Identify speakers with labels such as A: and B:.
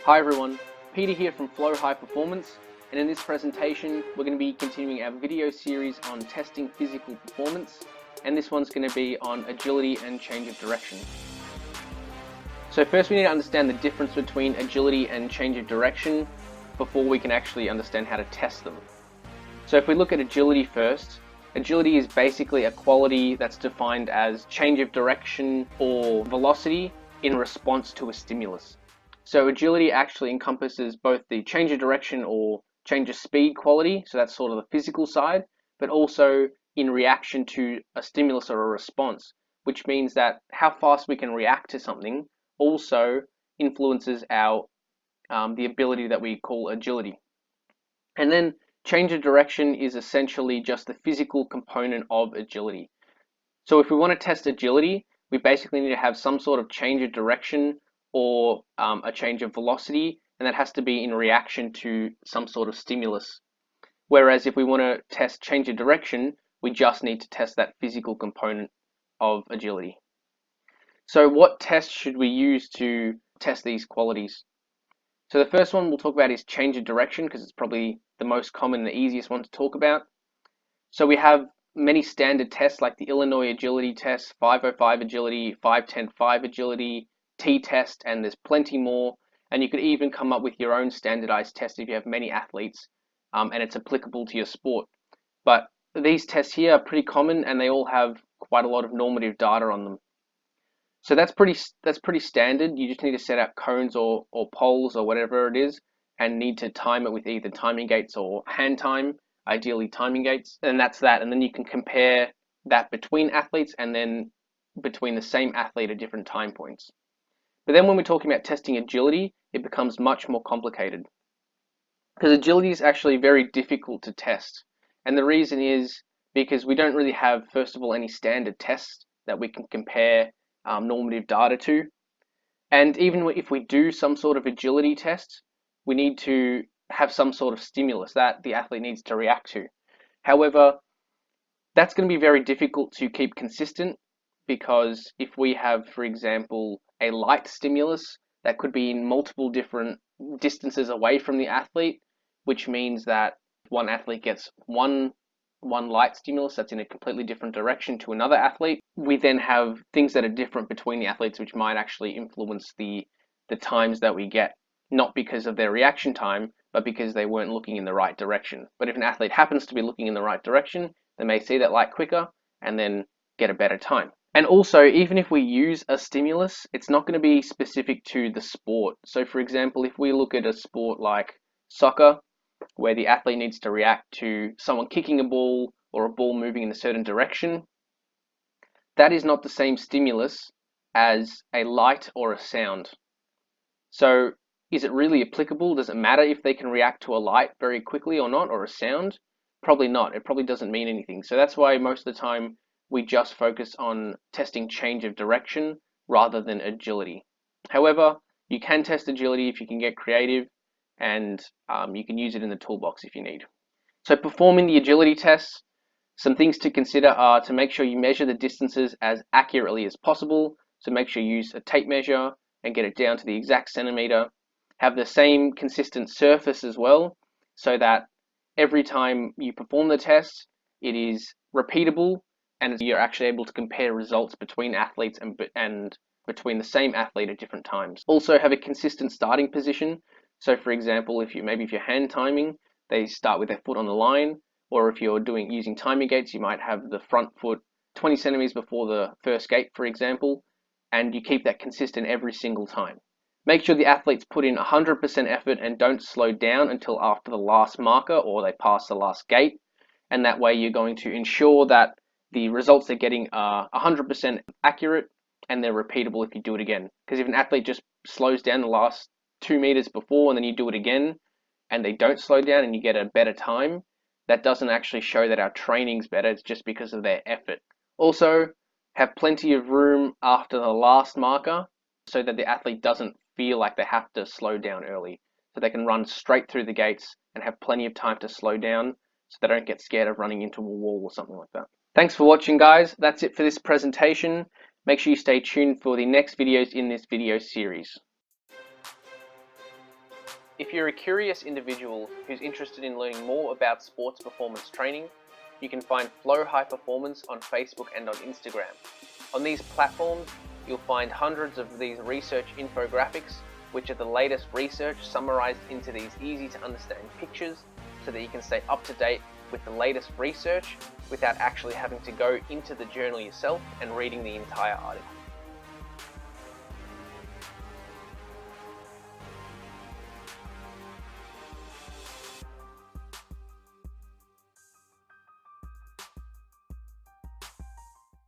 A: Hi everyone, Peter here from Flow High Performance, and in this presentation we're going to be continuing our video series on testing physical performance, and this one's going to be on agility and change of direction. So first we need to understand the difference between agility and change of direction before we can actually understand how to test them. So if we look at agility first, agility is basically a quality that's defined as change of direction or velocity in response to a stimulus. So agility actually encompasses both the change of direction or change of speed quality, so that's sort of the physical side, but also in reaction to a stimulus or a response, which means that how fast we can react to something also influences our the ability that we call agility. And then change of direction is essentially just the physical component of agility. So if we want to test agility, we basically need to have some sort of change of direction or a change of velocity, and that has to be in reaction to some sort of stimulus. Whereas if we want to test change of direction, we just need to test that physical component of agility. So what tests should we use to test these qualities? So the first one we'll talk about is change of direction, because it's probably the most common and the easiest one to talk about. So we have many standard tests like the Illinois Agility Test, 505 Agility, 510-5 Agility, T-Test, and there's plenty more. And you could even come up with your own standardized test if you have many athletes and it's applicable to your sport. But these tests here are pretty common and they all have quite a lot of normative data on them. So that's pretty standard. You just need to set out cones or poles or whatever it is and need to time it with either timing gates or hand time, ideally timing gates, and that's that. And then you can compare that between athletes and then between the same athlete at different time points. But then when we're talking about testing agility, it becomes much more complicated because agility is actually very difficult to test. And the reason is because we don't really have, first of all, any standard tests that we can compare normative data to. And even if we do some sort of agility test, we need to have some sort of stimulus that the athlete needs to react to. However, that's going to be very difficult to keep consistent because if we have, for example, a light stimulus that could be in multiple different distances away from the athlete, which means that one athlete gets one light stimulus that's in a completely different direction to another athlete, we then have things that are different between the athletes which might actually influence the times that we get, not because of their reaction time, but because they weren't looking in the right direction. But if an athlete happens to be looking in the right direction, they may see that light quicker and then get a better time. And also, even if we use a stimulus, it's not going to be specific to the sport. So for example, if we look at a sport like soccer, where the athlete needs to react to someone kicking a ball or a ball moving in a certain direction, that is not the same stimulus as a light or a sound. So is it really applicable? Does it matter if they can react to a light very quickly or not, or a sound? Probably not. It probably doesn't mean anything. So that's why most of the time we just focus on testing change of direction rather than agility. However, you can test agility if you can get creative, and you can use it in the toolbox if you need. So performing the agility tests, some things to consider are to make sure you measure the distances as accurately as possible. So make sure you use a tape measure and get it down to the exact centimeter. Have the same consistent surface as well, so that every time you perform the test, it is repeatable and you're actually able to compare results between athletes and between the same athlete at different times. Also have a consistent starting position. So for example, if you're hand timing, they start with their foot on the line, or if you're using timing gates, you might have the front foot 20 centimeters before the first gate, for example, and you keep that consistent every single time. Make sure the athletes put in 100% effort and don't slow down until after the last marker or they pass the last gate, and that way you're going to ensure that the results they're getting are 100% accurate and they're repeatable if you do it again. Because if an athlete just slows down the last 2 meters before and then you do it again and they don't slow down and you get a better time, that doesn't actually show that our training's better. It's just because of their effort. Also, have plenty of room after the last marker so that the athlete doesn't feel like they have to slow down early. So they can run straight through the gates and have plenty of time to slow down so they don't get scared of running into a wall or something like that. Thanks for watching, guys. That's it for this presentation. Make sure you stay tuned for the next videos in this video series. If you're a curious individual who's interested in learning more about sports performance training, you can find Flow High Performance on Facebook and on Instagram. On these platforms, you'll find hundreds of these research infographics, which are the latest research summarized into these easy to understand pictures so that you can stay up to date with the latest research without actually having to go into the journal yourself and reading the entire article.